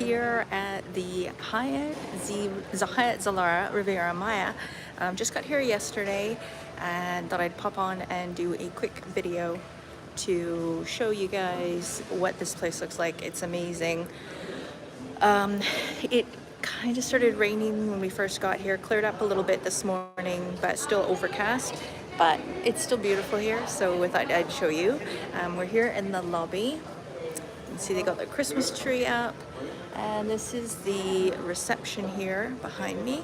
here at the Hyatt Zilara Riviera Maya. Just got here yesterday and thought I'd pop on and do a quick video to show you guys what this place looks like. It's amazing. It kind of started raining when we first got here, cleared up a little bit this morning, but still overcast. But it's still beautiful here, so we thought I'd show you. We're here in the lobby. You can see they got the Christmas tree up, and this is the reception here behind me.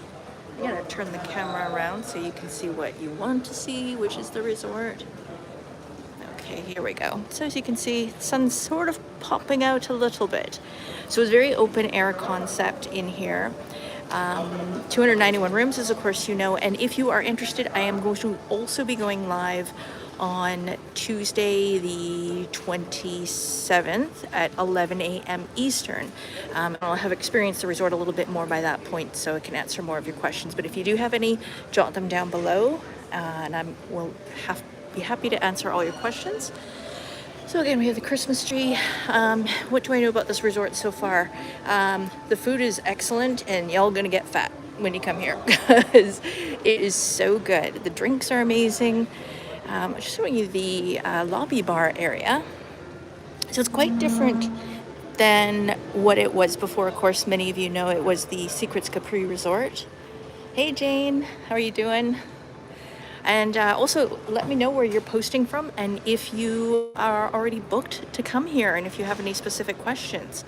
I'm gonna turn the camera around so you can see what you want to see, which is the resort. Okay, here we go. So as you can see, the sun's sort of popping out a little bit. So it's a very open air concept in here. 291 rooms, as of course you know, and if you are interested, I am going to also be going live on Tuesday the 27th at 11 a.m. Eastern. I'll have experienced the resort a little bit more by that point, so I can answer more of your questions. But if you do have any, jot them down below, and I will be happy to answer all your questions. So again, we have the Christmas tree. What do I know about this resort so far? The food is excellent, and y'all gonna get fat when you come here because it is so good. The drinks are amazing. I'm just showing you the lobby bar area. So it's quite different than what it was before. Of course, many of you know it was the Secrets Capri Resort. Hey Jane, how are you doing? And also let me know where you're posting from and if you are already booked to come here and if you have any specific questions.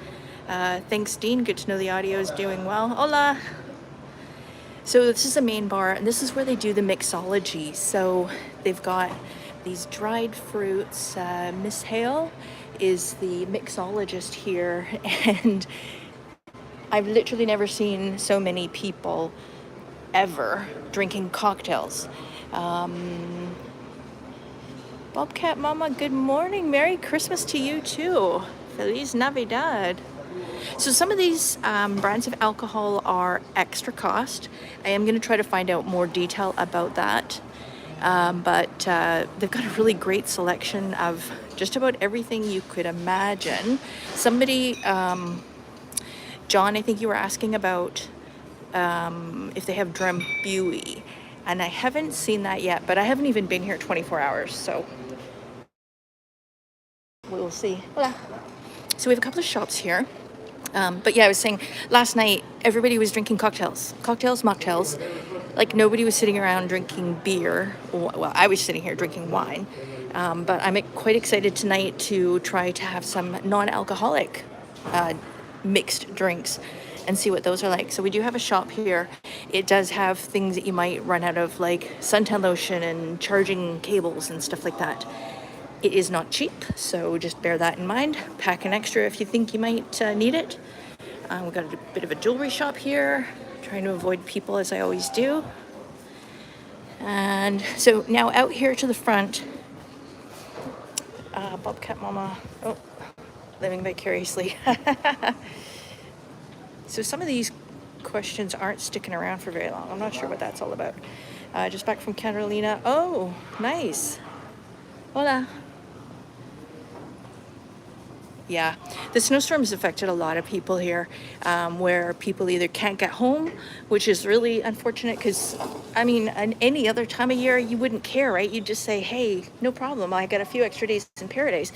Thanks, Dean. Good to know the audio is doing well. Hola. So this is the main bar, and this is where they do the mixology. So they've got these dried fruits. Miss Hale is the mixologist here, and I've literally never seen so many people ever drinking cocktails. Bobcat Mama, good morning. Merry Christmas to you too. Feliz Navidad. So some of these brands of alcohol are extra cost. I am going to try to find out more detail about that. But they've got a really great selection of just about everything you could imagine. Somebody, John, I think you were asking about if they have Drambuie. And I haven't seen that yet, but I haven't even been here 24 hours, so we'll see. Hola. So we have a couple of shops here. But yeah, I was saying, last night, everybody was drinking cocktails, mocktails. Like nobody was sitting around drinking beer. Well, I was sitting here drinking wine. But I'm quite excited tonight to try to have some non-alcoholic mixed drinks and see what those are like. So we do have a shop here. It does have things that you might run out of, like suntan lotion and charging cables and stuff like that. It is not cheap, so just bear that in mind. Pack an extra if you think you might need it. We've got a bit of a jewelry shop here, trying to avoid people as I always do. And so now out here to the front, Bobcat Mama, oh, living vicariously. So some of these questions aren't sticking around for very long. I'm not sure what that's all about. Just back from Carolina. Oh, nice. Hola. Yeah, the snowstorm has affected a lot of people here, where people either can't get home, which is really unfortunate because, I mean, any other time of year, you wouldn't care, right? You'd just say, hey, no problem. I got a few extra days in paradise.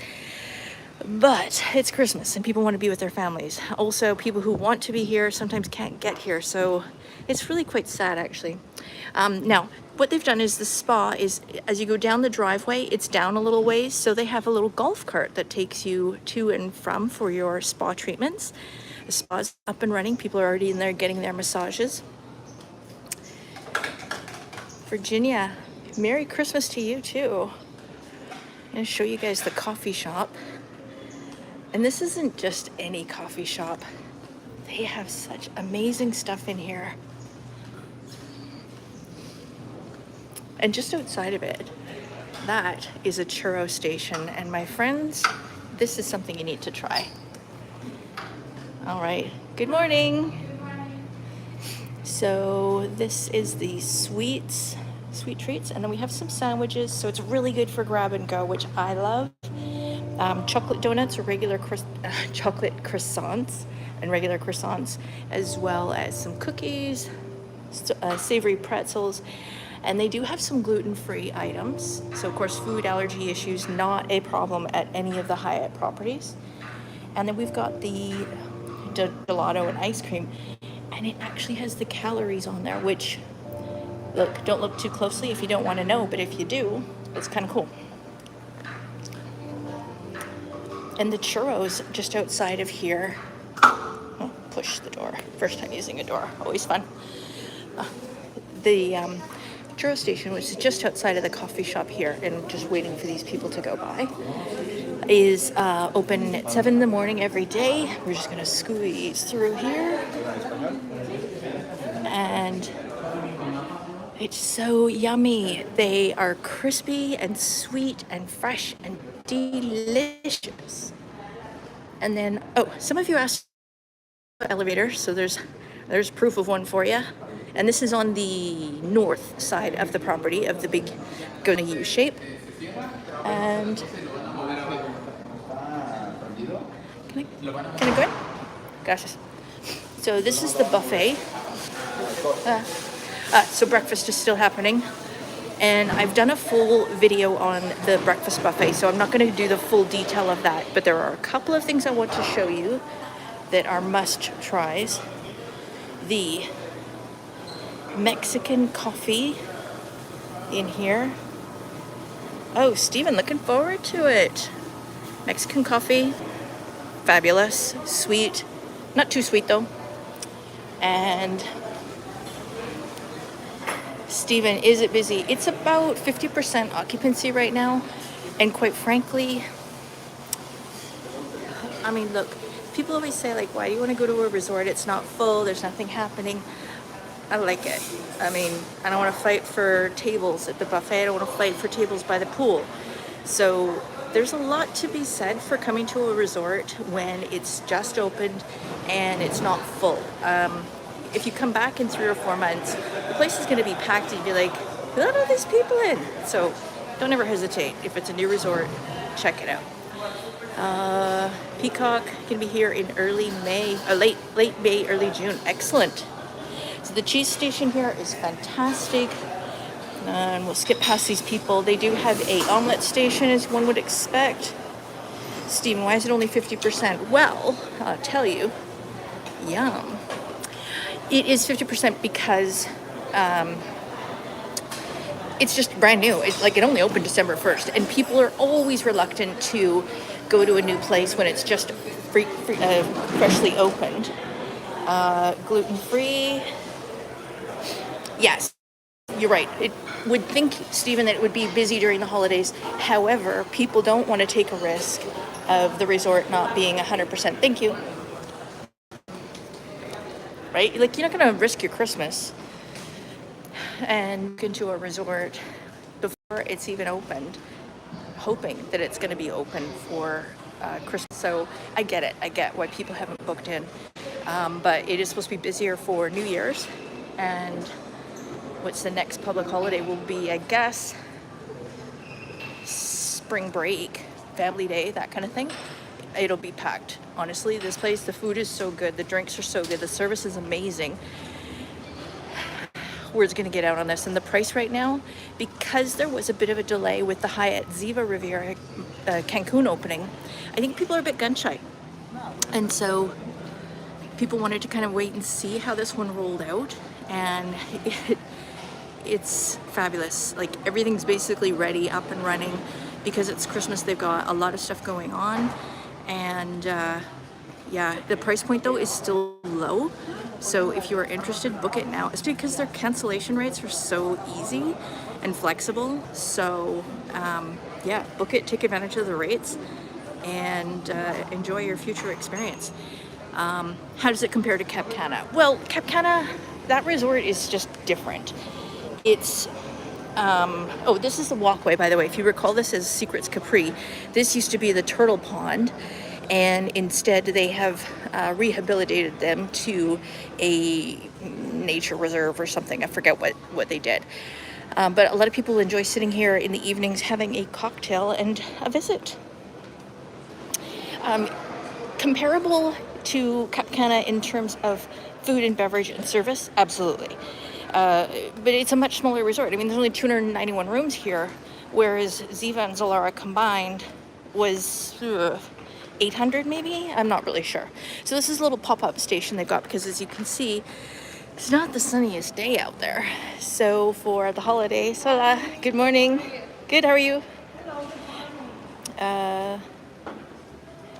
But it's Christmas and people want to be with their families. Also, people who want to be here sometimes can't get here. So it's really quite sad, actually. Now, what they've done is the spa is, as you go down the driveway, it's down a little ways. So they have a little golf cart that takes you to and from for your spa treatments. The spa's up and running. People are already in there getting their massages. Virginia, Merry Christmas to you too. I'm going to show you guys the coffee shop. And this isn't just any coffee shop. They have such amazing stuff in here. And just outside of it, that is a churro station. And my friends, this is something you need to try. All right, good morning. So this is the sweet treats. And then we have some sandwiches. So it's really good for grab and go, which I love. chocolate donuts or regular chocolate croissants. and regular croissants, as well as some cookies, savory pretzels, and they do have some gluten-free items. So of course, food allergy issues not a problem at any of the Hyatt properties. And then we've got the gelato and ice cream, and it actually has the calories on there, which, look, don't look too closely if you don't want to know, but if you do, it's kind of cool. And the churros just outside of here. Oh, push the door. First time using a door, always fun. The churro station, which is just outside of the coffee shop here and just waiting for these people to go by, is open at 7 in the morning every day. We're just gonna squeeze through here. And it's so yummy. They are crispy and sweet and fresh and delicious. And then, oh, some of you asked about elevator, so there's proof of one for you. And this is on the north side of the property, of the big gonna U shape. And can I go in? Gracias. So this is the buffet. So breakfast is still happening, and I've done a full video on the breakfast buffet, so I'm not going to do the full detail of that, but there are a couple of things I want to show you that are must tries. The Mexican coffee in here. Oh, Stephen, looking forward to it. Mexican coffee, fabulous, sweet, not too sweet though. And Stephen, is it busy? It's about 50% occupancy right now. And quite frankly, I mean, look, people always say, like, why do you want to go to a resort? It's not full, there's nothing happening. I like it. I mean, I don't want to fight for tables at the buffet. I don't want to fight for tables by the pool. So there's a lot to be said for coming to a resort when it's just opened and it's not full. If you come back in 3 or 4 months, the place is going to be packed and you'll be like, what are these people in? So don't ever hesitate. If it's a new resort, check it out. Peacock can be here in early May, late May, early June. Excellent. So the cheese station here is fantastic. And we'll skip past these people. They do have a omelet station, as one would expect. Stephen, why is it only 50%? Well, I'll tell you. Yum. It is 50% because it's just brand new. It's like it only opened December 1st, and people are always reluctant to go to a new place when it's just freshly opened. Gluten-free. Yes, you're right. It would think, Stephen, that it would be busy during the holidays. However, people don't want to take a risk of the resort not being 100%. Thank you. Right? Like, you're not going to risk your Christmas and go into a resort before it's even opened, hoping that it's going to be open for Christmas. So I get it. I get why people haven't booked in. But it is supposed to be busier for New Year's. And what's the next public holiday will be, I guess, spring break, family day, that kind of thing. It'll be packed. Honestly, this place, the food is so good, the drinks are so good, the service is amazing. Word's gonna get out on this. And the price right now, because there was a bit of a delay with the Hyatt Zilara Riviera Cancun opening, I think people are a bit gun shy. And so people wanted to kind of wait and see how this one rolled out. And it's fabulous. Like, everything's basically ready, up and running. Because it's Christmas, they've got a lot of stuff going on. And yeah, the price point though is still low. So if you are interested, book it now. It's because their cancellation rates are so easy and flexible. So yeah, book it, take advantage of the rates, and enjoy your future experience. How does it compare to Cap Cana? Well, Cap Cana, that resort is just different. It's oh, this is the walkway, by the way. If you recall, this is Secrets Capri. This used to be the turtle pond, and instead they have rehabilitated them to a nature reserve or something. I forget what they did. But a lot of people enjoy sitting here in the evenings having a cocktail and a visit. Comparable to Cap Cana in terms of food and beverage and service? Absolutely. But it's a much smaller resort. I mean, there's only 291 rooms here, whereas Ziva and Zilara combined was 800 maybe? I'm not really sure. So this is a little pop-up station they've got because, as you can see, it's not the sunniest day out there. So for the holidays, hola, good morning. Good, how are you?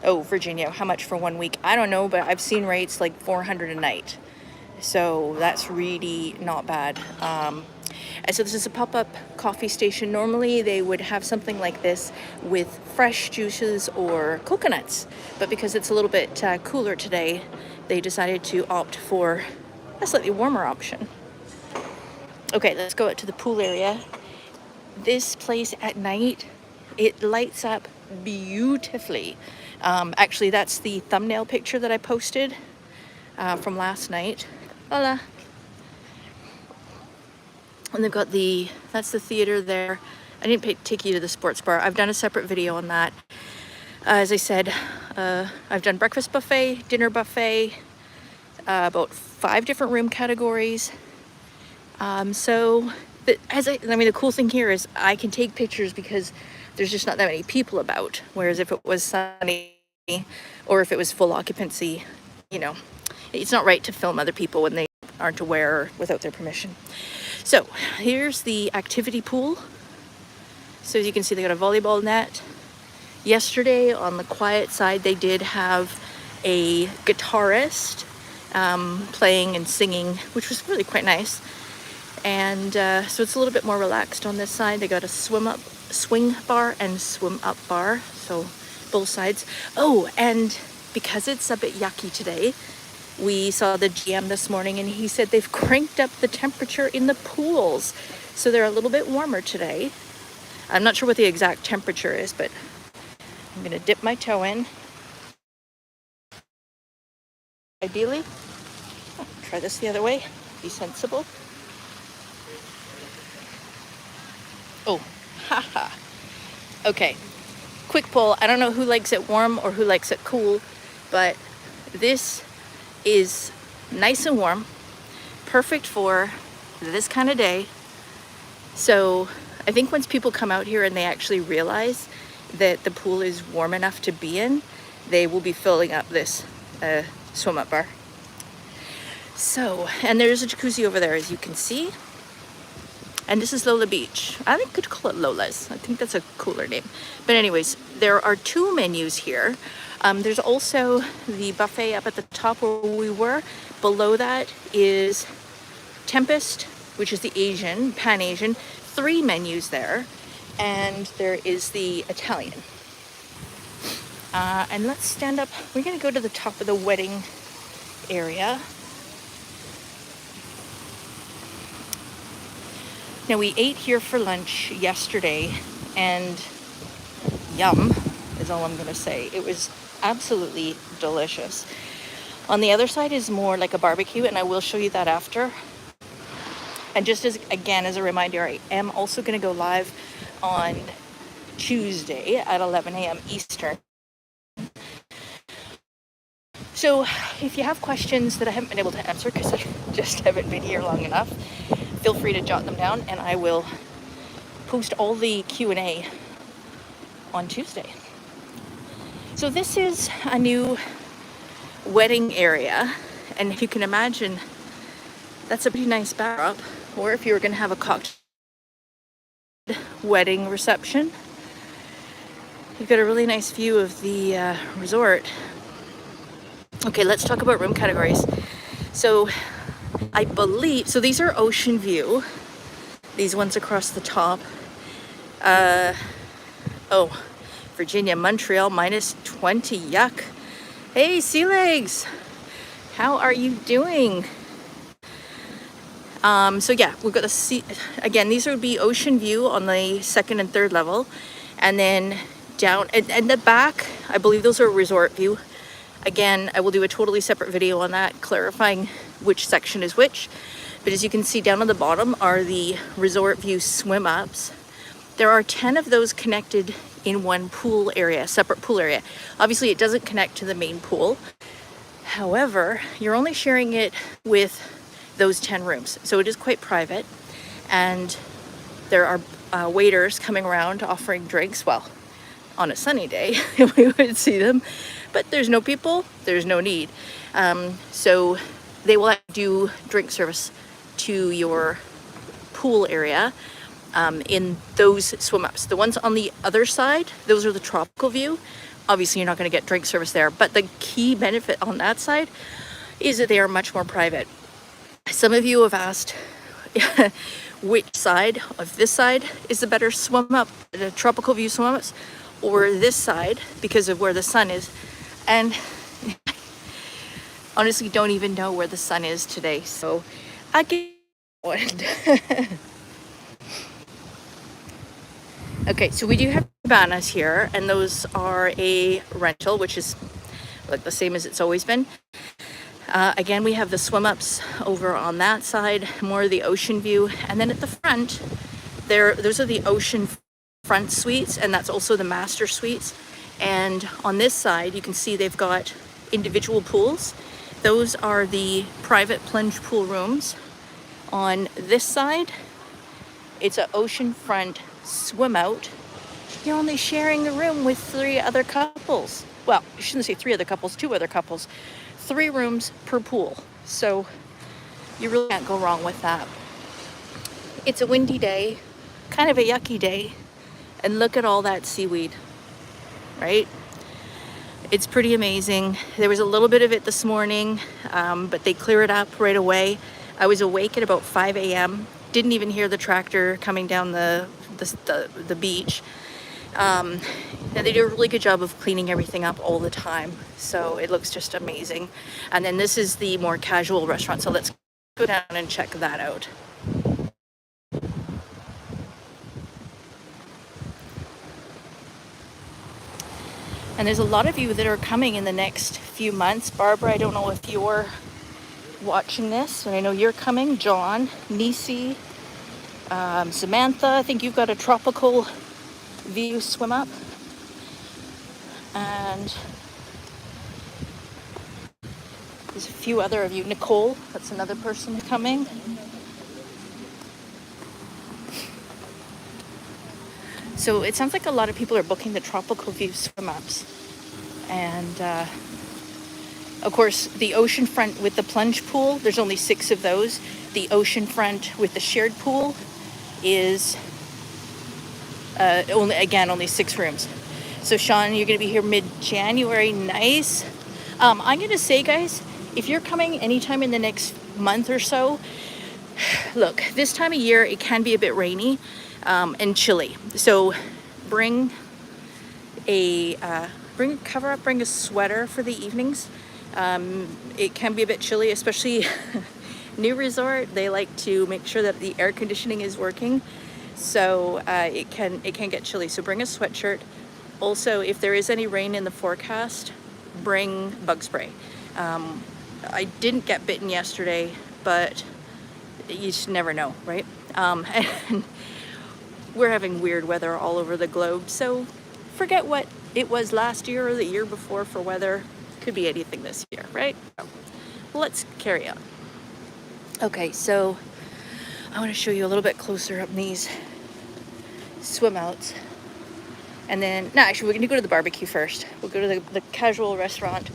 Oh, Virginia, how much for 1 week? I don't know, but I've seen rates like 400 a night. So that's really not bad. And so this is a pop-up coffee station. Normally they would have something like this with fresh juices or coconuts, but because it's a little bit cooler today, they decided to opt for a slightly warmer option. Okay, let's go out to the pool area. This place at night, it lights up beautifully. Actually, that's the thumbnail picture that I posted from last night. Hola. And they've got that's the theater there. I didn't take you to the sports bar. I've done a separate video on that. As I said, I've done breakfast buffet, dinner buffet, about 5 different room categories. The cool thing here is I can take pictures because there's just not that many people about. Whereas if it was sunny or if it was full occupancy, you know, it's not right to film other people when they aren't aware or without their permission. So here's the activity pool. So as you can see, they got a volleyball net. Yesterday on the quiet side, they did have a guitarist playing and singing, which was really quite nice. And so it's a little bit more relaxed on this side. They got a swing bar and swim up bar, so both sides. Oh, and because it's a bit yucky today, we saw the GM this morning and he said they've cranked up the temperature in the pools, so they're a little bit warmer today. I'm not sure what the exact temperature is, but I'm gonna dip my toe in. Ideally, try this the other way, be sensible. Oh, haha. Okay, quick poll. I don't know who likes it warm or who likes it cool, but this is nice and warm, perfect for this kind of day. So I think once people come out here and they actually realize that the pool is warm enough to be in, they will be filling up this swim up bar. So, and there's a jacuzzi over there, as you can see. And this is Lola Beach. I think I could call it Lola's. I think that's a cooler name. But anyways, there are 2 menus here. There's also the buffet up at the top where we were. Below that is Tempest, which is the Asian, Pan-Asian. 3 menus there. And there is the Italian. And let's stand up. We're gonna go to the top of the wedding area. Now, we ate here for lunch yesterday, and yum is all I'm gonna say. It was absolutely delicious. On the other side is more like a barbecue, and I will show you that after. And just as a reminder, I am also gonna go live on Tuesday at 11 a.m. Eastern. So if you have questions that I haven't been able to answer because I just haven't been here long enough, feel free to jot them down and I will post all the Q&A on Tuesday. So this is a new wedding area, and if you can imagine, that's a pretty nice backdrop, or if you were going to have a cocktail wedding reception, you've got a really nice view of the resort. Okay, let's talk about room categories. So I believe, so these are ocean view, these ones across the top. Oh, Virginia, Montreal, -20, yuck. Hey, sea legs, how are you doing? So yeah, we've got the sea, again, these would be ocean view on the 2nd and 3rd level. And then down, and the back, I believe those are resort view. Again, I will do a totally separate video on that, clarifying which section is which. But as you can see, down on the bottom are the resort view swim ups. There are 10 of those connected in one pool area, separate pool area. Obviously, it doesn't connect to the main pool. However, you're only sharing it with those 10 rooms. So it is quite private, and there are waiters coming around offering drinks. Well, on a sunny day, we would see them, but there's no people, there's no need. So they will do drink service to your pool area in those swim ups. The ones on the other side, those are the tropical view. Obviously, you're not going to get drink service there, but the key benefit on that side is that they are much more private. Some of you have asked which side of this side is the better swim up, the tropical view swim ups, or this side, because of where the sun is. And honestly, don't even know where the sun is today, so I get one. Okay, so we do have cabanas here, and those are a rental, which is like the same as it's always been. Again, we have the swim ups over on that side, more of the ocean view, and then at the front, those are the ocean front suites, and that's also the master suites. And on this side, you can see they've got individual pools. Those are the private plunge pool rooms. On this side, it's an oceanfront swim out. You're only sharing the room with 3 other couples. Well, you shouldn't say 3 other couples, 2 other couples. 3 rooms per pool. So you really can't go wrong with that. It's a windy day, kind of a yucky day. And look at all that seaweed, right? It's pretty amazing. There was a little bit of it this morning, but they clear it up right away. I was awake at about 5 a.m. Didn't even hear the tractor coming down the beach. And they do a really good job of cleaning everything up all the time. So it looks just amazing. And then this is the more casual restaurant. So let's go down and check that out. And there's a lot of you that are coming in the next few months. Barbara, I don't know if you're watching this, but I know you're coming. John, Nisi, Samantha, I think you've got a tropical view swim up. And there's a few other of you. Nicole, that's another person coming. So it sounds like a lot of people are booking the tropical view swim ups. And of course, the oceanfront with the plunge pool, there's only 6 of those. The oceanfront with the shared pool is only 6 rooms. So Sean, you're going to be here mid-January. Nice. I'm going to say, guys, if you're coming anytime in the next month or so, look, this time of year, it can be a bit rainy and chilly. So bring a cover up, bring a sweater for the evenings. It can be a bit chilly, especially new resort. They like to make sure that the air conditioning is working. So it can get chilly. So bring a sweatshirt. Also, if there is any rain in the forecast, bring bug spray. I didn't get bitten yesterday, but you just never know, right? And we're having weird weather all over the globe. So forget what it was last year or the year before for weather. Could be anything this year, right? Let's carry on. Okay, so I want to show you a little bit closer up these swim outs. And then, no, actually, we're going to go to the barbecue first. We'll go to the casual restaurant,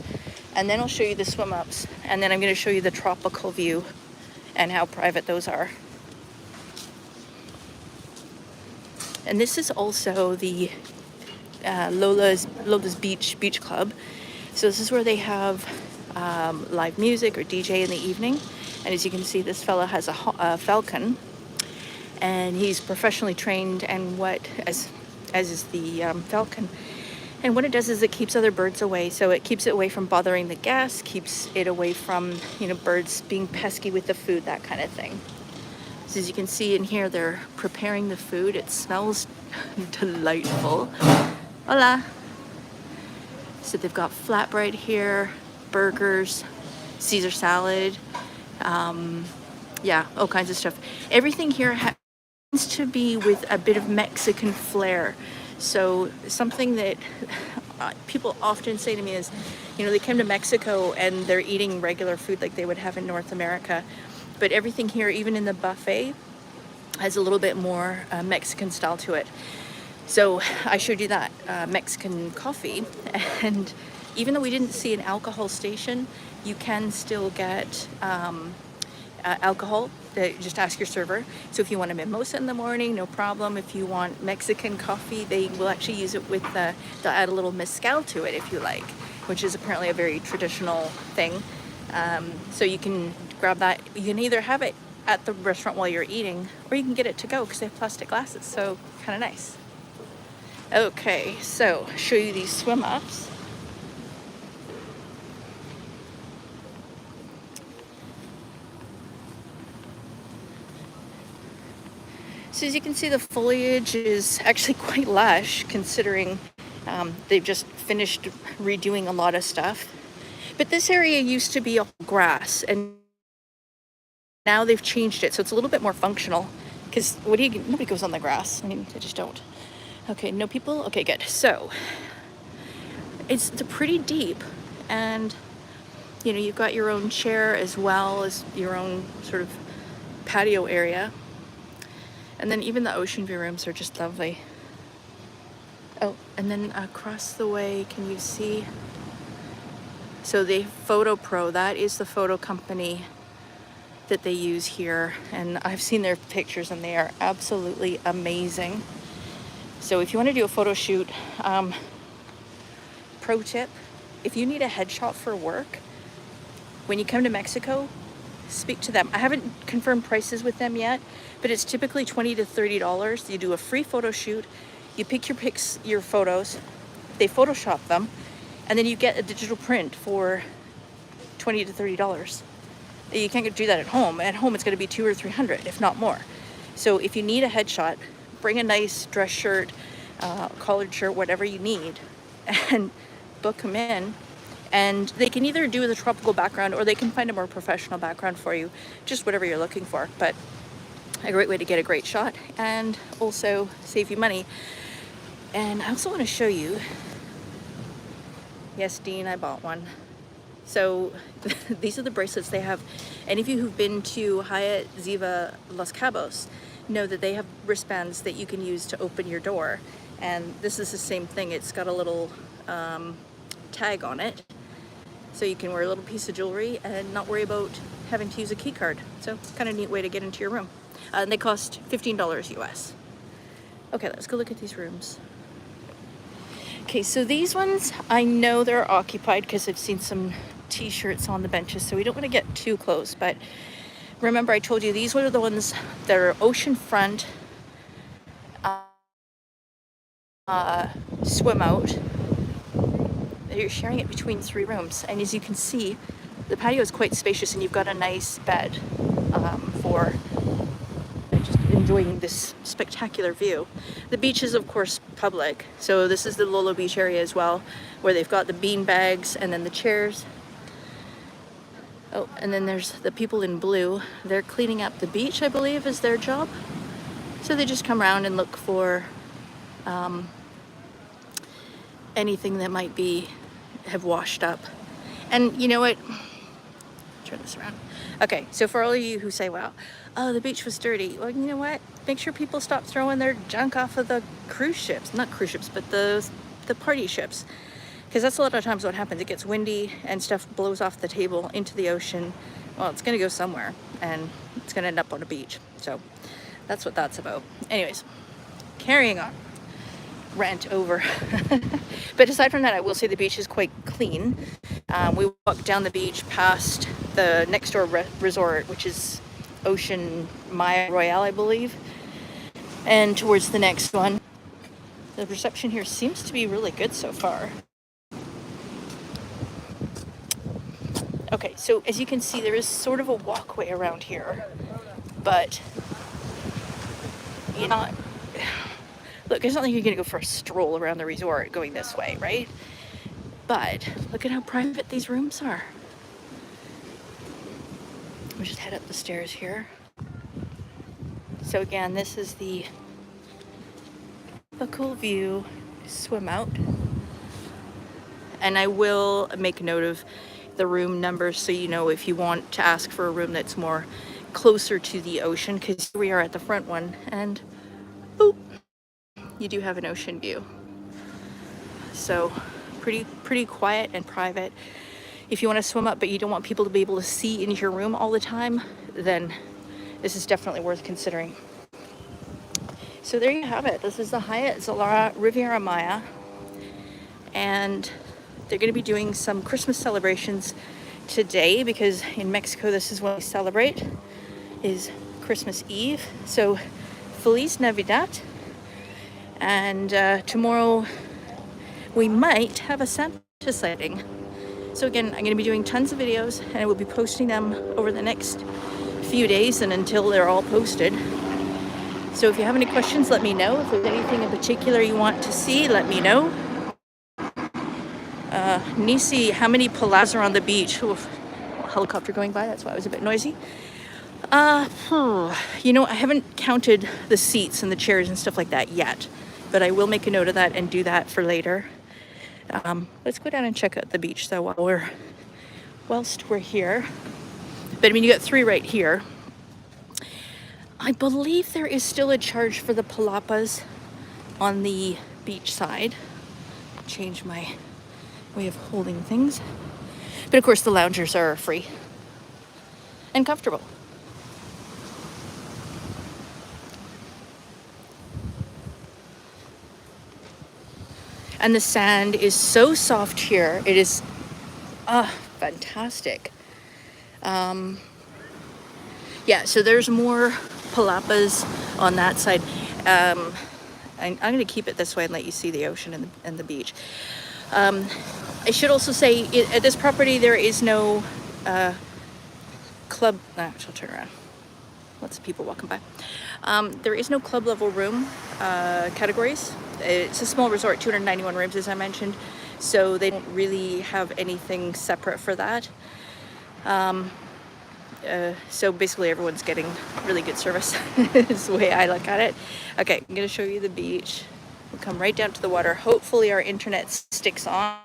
and then I'll show you the swim ups. And then I'm going to show you the tropical view and how private those are. And this is also the Lola's Beach Club. So this is where they have live music or DJ in the evening. And as you can see, this fella has a falcon, and he's professionally trained. And as is the falcon, and what it does is it keeps other birds away. So it keeps it away from bothering the guests, keeps it away from birds being pesky with the food, that kind of thing. So as you can see in here, they're preparing the food. It smells delightful. Hola. So they've got flatbread here, burgers, Caesar salad, yeah, all kinds of stuff. Everything here happens to be with a bit of Mexican flair. So something that people often say to me is, you know, they came to Mexico and they're eating regular food like they would have in North America, but everything here, even in the buffet, has a little bit more Mexican style to it. So I showed you that Mexican coffee, and even though we didn't see an alcohol station, you can still get alcohol. Just ask your server. So if you want a mimosa in the morning, no problem. If you want Mexican coffee, they will actually use it with they'll add a little mezcal to it if you like, which is apparently a very traditional thing. So you can grab that. You can either have it at the restaurant while you're eating, or you can get it to go because they have plastic glasses, so kind of nice. Okay, so show you these swim ups. So as you can see, the foliage is actually quite lush considering they've just finished redoing a lot of stuff. But this area used to be all grass, and now they've changed it, so it's a little bit more functional. Because nobody goes on the grass. I mean, they just don't. Okay, no people? Okay, good. So it's pretty deep, and you know, you've got your own chair as well as your own sort of patio area. And then even the ocean view rooms are just lovely. Oh, and then across the way, can you see? So the Photo Pro, that is the photo company that they use here. And I've seen their pictures and they are absolutely amazing. So if you want to do a photo shoot, pro tip, if you need a headshot for work, when you come to Mexico, speak to them. I haven't confirmed prices with them yet, but it's typically $20 to $30. You do a free photo shoot, you pick your photos, they Photoshop them, and then you get a digital print for $20 to $30. You can't do that at home. At home, it's going to be $200 or $300, if not more. So if you need a headshot, bring a nice dress shirt, collared shirt, whatever you need, and book them in. And they can either do the tropical background or they can find a more professional background for you, just whatever you're looking for. But a great way to get a great shot and also save you money. And I also want to show you, yes, Dean, I bought one. So these are the bracelets they have. Any of you who've been to Hyatt Ziva Los Cabos know that they have wristbands that you can use to open your door. And this is the same thing. It's got a little tag on it. So you can wear a little piece of jewelry and not worry about having to use a key card. So kind of neat way to get into your room. And they cost $15 US. Okay, let's go look at these rooms. Okay, so these ones, I know they're occupied because I've seen some t-shirts on the benches, so we don't want to get too close. But remember, I told you these were the ones that are oceanfront, swim out. You're sharing it between 3 rooms, and as you can see, the patio is quite spacious, and you've got a nice bed for just enjoying this spectacular view. The beach is of course public, so this is the Lolo Beach area as well, where they've got the bean bags and then the chairs. Oh, and then there's the people in blue. They're cleaning up the beach, I believe, is their job. So they just come around and look for anything that might have washed up. And you know what? Turn this around. Okay, so for all of you who say, well, oh, the beach was dirty. Well, you know what? Make sure people stop throwing their junk off of the cruise ships. Not cruise ships, but the party ships. Because that's a lot of times what happens. It gets windy and stuff blows off the table into the ocean. Well, it's going to go somewhere and it's going to end up on a beach. So that's what that's about. Anyways, carrying on. Rant over. But aside from that, I will say the beach is quite clean. We walked down the beach past the next door resort, which is Ocean Maya Royale, I believe, and towards the next one. The reception here seems to be really good so far. Okay, so as you can see, there is sort of a walkway around here, but you know, look, it's not like you're gonna go for a stroll around the resort going this way, right? But look at how private these rooms are. We'll just head up the stairs here. So again, this is a cool view swim out. And I will make note of the room numbers so you know if you want to ask for a room that's more closer to the ocean, because we are at the front one and boop, you do have an ocean view. So pretty quiet and private. If you want to swim up but you don't want people to be able to see into your room all the time, then this is definitely worth considering. So there you have it. This is the Hyatt Zilara Riviera Maya, and they're going to be doing some Christmas celebrations today, because in Mexico this is when we celebrate, is Christmas Eve. So Feliz Navidad, and tomorrow we might have a Santa sighting. So again, I'm going to be doing tons of videos, and I will be posting them over the next few days and until they're all posted. So if you have any questions, let me know. If there's anything in particular you want to see, let me know. Nisi, how many palazas are on the beach? Oof, helicopter going by, that's why it was a bit noisy. You know, I haven't counted the seats and the chairs and stuff like that yet, but I will make a note of that and do that for later. Let's go down and check out the beach though whilst we're here. But I mean, you got 3 right here. I believe there is still a charge for the palapas on the beach side. Change my way of holding things. But of course the loungers are free and comfortable. And the sand is so soft here. It is fantastic. Yeah, so there's more palapas on that side. I'm going to keep it this way and let you see the ocean and the beach. I should also say, at this property there is no club. I'll turn around. Lots of people walking by. There is no club level room categories. It's a small resort, 291 rooms as I mentioned, so they don't really have anything separate for that. So basically everyone's getting really good service is the way I look at it. Okay, I'm going to show you the beach. We'll come right down to the water. Hopefully our internet sticks on.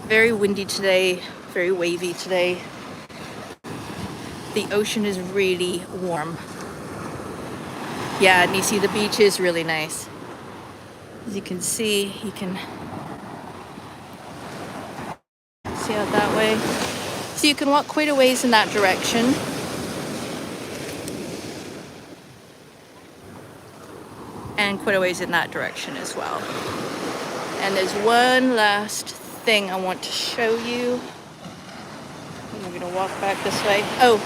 Very windy today, very wavy today. The ocean is really warm. Yeah, and you see the beach is really nice. As you can see, you can see out that way. So you can walk quite a ways in that direction. And quite a ways in that direction as well. And there's one last thing I want to show you. I'm gonna walk back this way. Oh,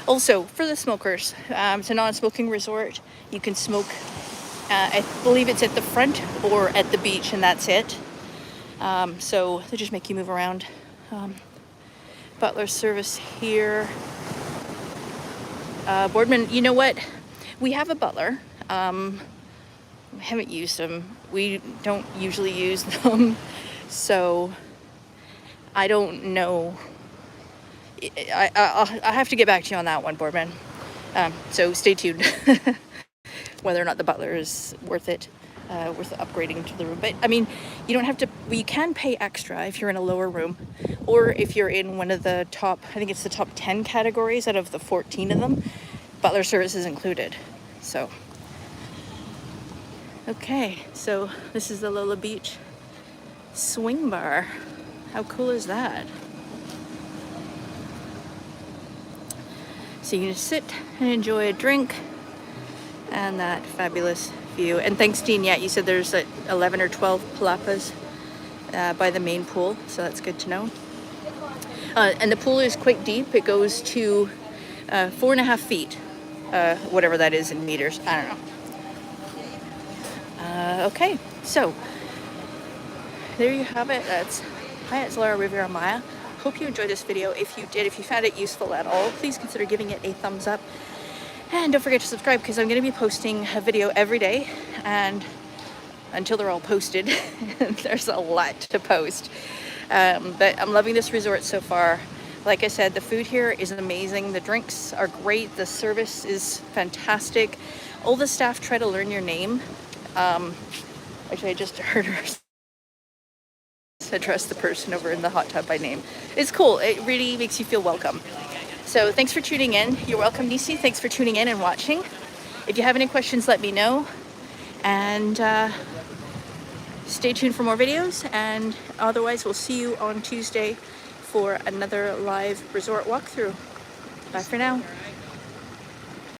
also for the smokers, it's a non-smoking resort. You can smoke, I believe it's at the front or at the beach, and that's it. So they just make you move around. Butler service here. Boardman, you know what? We have a butler. We haven't used them. We don't usually use them. So I don't know. I'll have to get back to you on that one, Boardman. So stay tuned. Whether or not the butler is worth it, worth upgrading to the room. But I mean, you don't have to. You can pay extra if you're in a lower room, or if you're in one of the top. I think it's the top 10 categories out of the 14 of them. Butler service is included. So okay, so this is the Lola Beach swing bar. How cool is that? So you can just sit and enjoy a drink and that fabulous view. And thanks, Dean. Yeah, you said there's 11 or 12 palapas by the main pool, so that's good to know. And the pool is quite deep. It goes to 4.5 feet, whatever that is in meters. I don't know. Okay, so there you have it. That's Hyatt Zilara Riviera Maya. Hope you enjoyed this video. If you did, if you found it useful at all, please consider giving it a thumbs up. And don't forget to subscribe, because I'm going to be posting a video every day, and until they're all posted, there's a lot to post. But I'm loving this resort so far. Like I said, the food here is amazing. The drinks are great. The service is fantastic. All the staff try to learn your name. Actually, I just heard her address the person over in the hot tub by name. It's cool. It really makes you feel welcome. So thanks for tuning in. You're welcome, Nisi. Thanks for tuning in and watching. If you have any questions, let me know. And stay tuned for more videos. And otherwise, we'll see you on Tuesday for another live resort walkthrough. Bye for now.